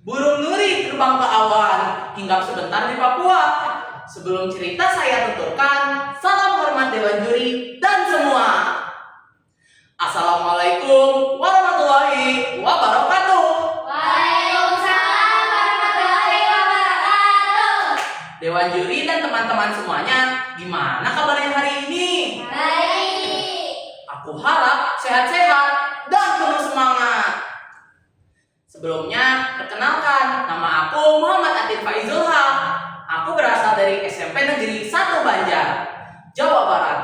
Burung nuri terbang ke awan, hinggap sebentar di Papua. Sebelum cerita saya tuturkan, salam hormat Dewan Juri dan semua. Assalamualaikum warahmatullahi wabarakatuh. Waalaikumsalam warahmatullahi wabarakatuh. Dewan Juri dan teman-teman semuanya, gimana kabarnya hari ini? Baik. Aku harap sehat-sehat dan penuh semangat. Sebelumnya, perkenalkan, nama aku Muhammad Atif Faizulha. Aku berasal dari SMP Negeri 1 Banjar, Jawa Barat.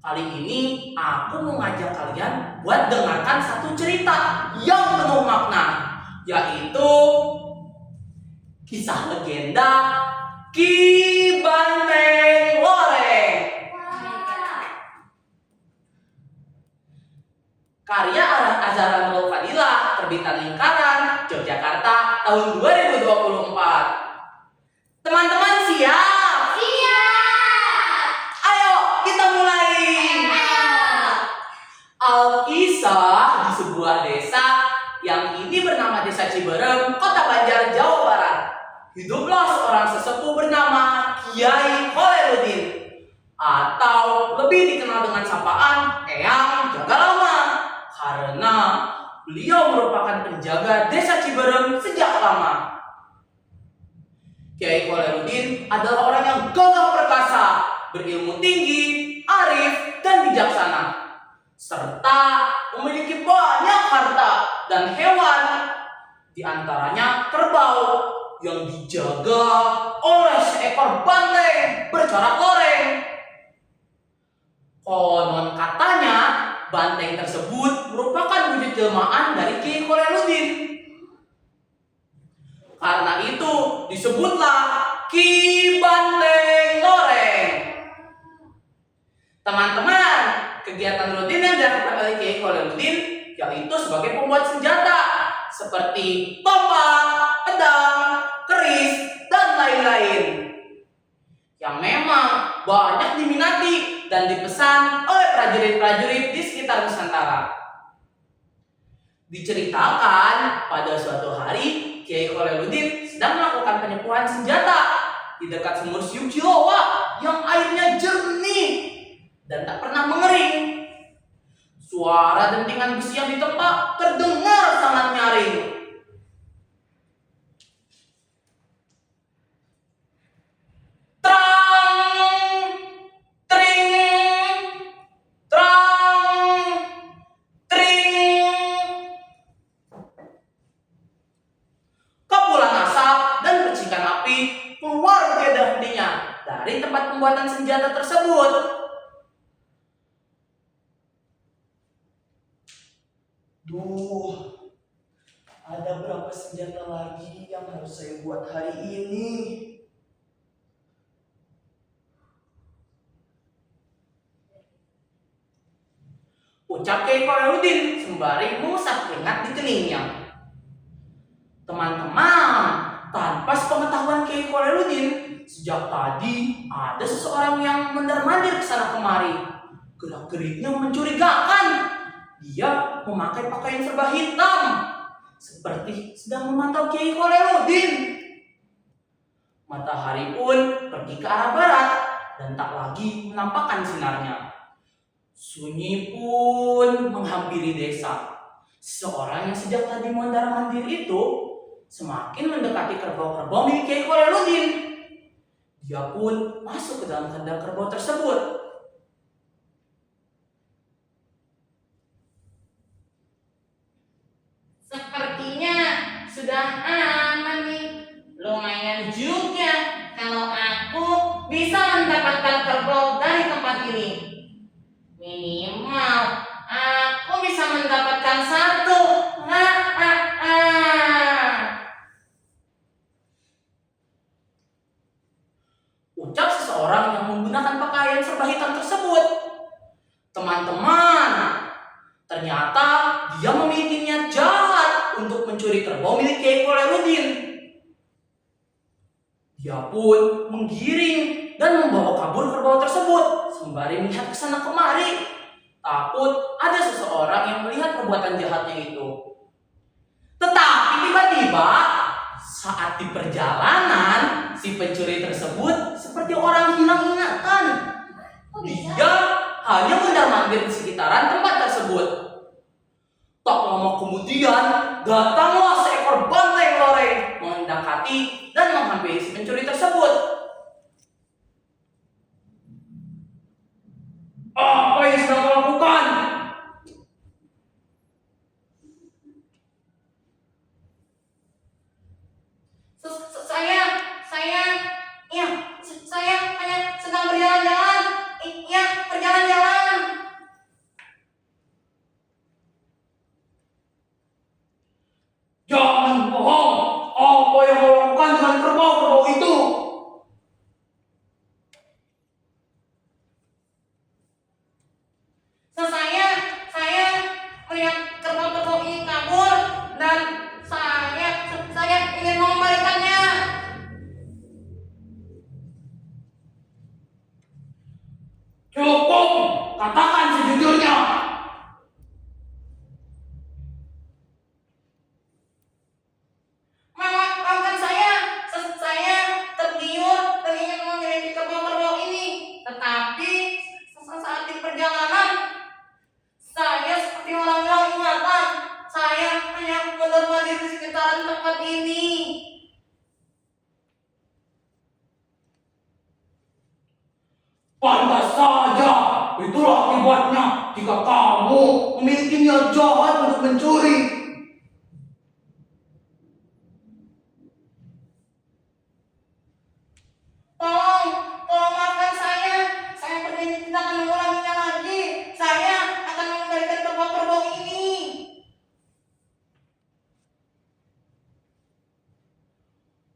Kali ini aku mau ngajak kalian buat dengarkan satu cerita yang penuh makna, yaitu kisah legenda Ki Banteng Loreng. Karya Azhara Nurul Fadilah, terbitan Lingkaran, Yogyakarta, tahun 2024. Teman-teman siap? Siap. Ayo kita mulai. Alkisah di sebuah desa yang kini bernama Desa Ciberem, Kota Banjar, Jawa Barat. Hiduplah seorang sesepuh bernama Kiai Kholerudin, atau lebih dikenal dengan sapaan Eyang Jagalama, karena beliau merupakan penjaga Desa Ciberem sejak lama. Kiai Kholerudin adalah orang yang gagah perkasa, berilmu tinggi, arif, dan bijaksana, serta memiliki banyak harta dan hewan, di antaranya kerbau yang dijaga oleh seekor banteng bercorak loreng. Konon katanya banteng tersebut merupakan wujud jelmaan dari Kiai Kholerudin. Karena itu disebutlah Ki Banteng Loreng. Teman-teman, kegiatan rutin yang dilakukan oleh Kiai Kholerudin yaitu sebagai pembuat senjata seperti tombak, pedang, keris, dan lain-lain, yang memang banyak diminati dan dipesan oleh prajurit-prajurit di sekitar Nusantara. Diceritakan pada suatu hari Kiai Kholerudin sedang melakukan penyepuhan senjata di dekat sumur Siuk Cilowa yang airnya jernih dan tak pernah mengering. Suara dentingan besi yang ditempa terdengar sangat nyaring. Trang, tring, trang, tring. Kepulan asap dan percikan api keluar tiada hentinya dari tempat pembuatan senjata tersebut. Duh, ada berapa senjata lagi yang harus saya buat hari ini? Ucap Kiai Kholerudin sembari mengusap keringat di keningnya. Teman-teman, tanpa sepengetahuan Kiai Kholerudin, sejak tadi ada seseorang yang mondar-mandir ke sana kemari. Gerak-geriknya mencurigakan. Dia memakai pakaian serba hitam, seperti sedang memantau Kiai Kholerudin. Matahari pun pergi ke arah barat dan tak lagi menampakkan sinarnya. Sunyi pun menghampiri desa. Seorang yang sejak tadi mondar-mandir itu semakin mendekati kerbau-kerbau milik Kiai Kholerudin. Dia pun masuk ke dalam kandang kerbau tersebut. Sepertinya sudah aman nih. Lumayan juga kalau aku bisa mendapatkan kerbau dari tempat ini. Minimal aku bisa mendapatkan satu. Ucap seseorang yang menggunakan pakaian serba hitam tersebut. Teman-teman, ternyata dia memiliki niat jahat untuk mencuri kerbau milik Kiai Kholerudin. Dia pun menggiring dan membawa kabur kerbau tersebut sembari melihat ke sana kemari, takut ada seseorang yang melihat perbuatan jahatnya itu. Tetapi tiba-tiba Saat di perjalanan, si pencuri tersebut seperti orang hilang ingatan. Kok bisa? Dia hanya mondar-mandir di sekitaran tempat tersebut. Tak lama kemudian, datanglah seekor banteng loreng mendekati dan menghampiri si pencuri tersebut. Apa yang sedang kau lakukan? Saya hanya sedang berjalan-jalan. Iya, berjalan-jalan. Jangan bohong. Apa yang kau lakukan dengan kerbau-kerbau itu? Saya melihat kerbau-kerbau ini kabur dan saya ingin mengembalikannya. Cukup, katakan sejujurnya. Maafkan saya tergiur dan ingin memiliki kerbau-kerbau ini. Tetapi saat di perjalanan, saya seperti orang hilang ingatan. Saya hanya mondar-mandir di sekitaran tempat ini. Pantas saja, itulah akibatnya jika kamu memiliki niat jahat untuk mencuri. Tolong maafkan saya. Saya berjanji tidak akan mengulanginya lagi. Saya akan mengembalikan kerbau-kerbau ini.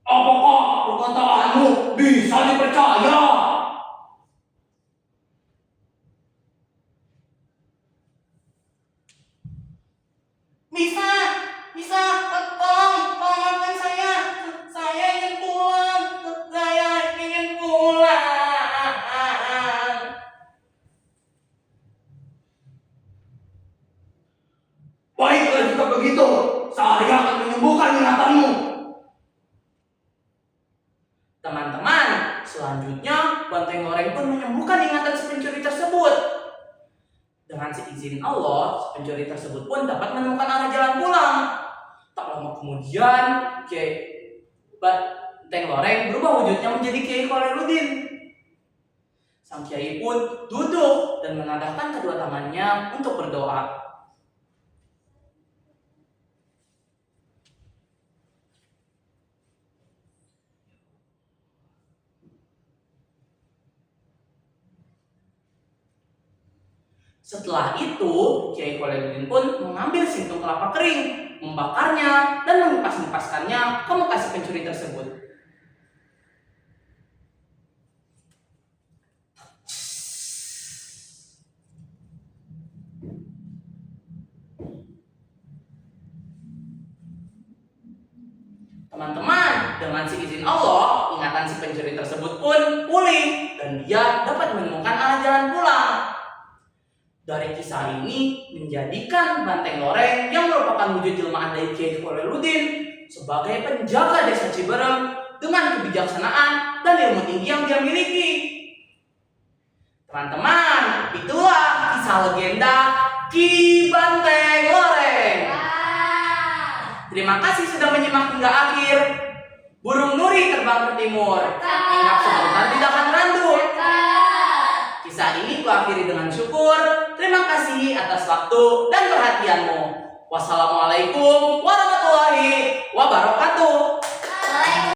Apakah perkataanmu bisa dipercaya? Bisa, tolong maafkan saya. Saya ingin pulang. Baiklah jika begitu, saya akan menyembuhkan ingatanmu. Teman-teman, selanjutnya banteng loreng pun menyembuhkan ingatan si pencuri tersebut. Dengan seizin Allah, si pencuri tersebut pun dapat menemukan arah jalan pulang. Tak lama kemudian, banteng loreng berubah wujudnya menjadi Kiai Kholiluddin. Sang kiai pun duduk dan menadahkan kedua tangannya untuk berdoa. Setelah itu, Kiai Kholiluddin pun mengambil sintung kelapa kering, membakarnya, dan mengipas-ngipaskannya ke muka si pencuri tersebut. Teman-teman, dengan seizin Allah, ingatan si pencuri tersebut pun pulih, dan dia dapat menemukan arah jalan pulang. Dari kisah ini menjadikan banteng loreng yang merupakan wujud jelmaan dari Kiai Kholiluddin sebagai penjaga desa Ciberem dengan kebijaksanaan dan ilmu tinggi yang dia miliki. Teman-teman, itulah kisah legenda Ki Banteng Loreng. Terima kasih sudah menyimak hingga akhir. Burung nuri terbang ke timur, hinggap sebentar tidak akan randu. Kisah ini kuakhiri dengan syukur. Terima kasih atas waktu dan perhatianmu. Wassalamualaikum warahmatullahi wabarakatuh.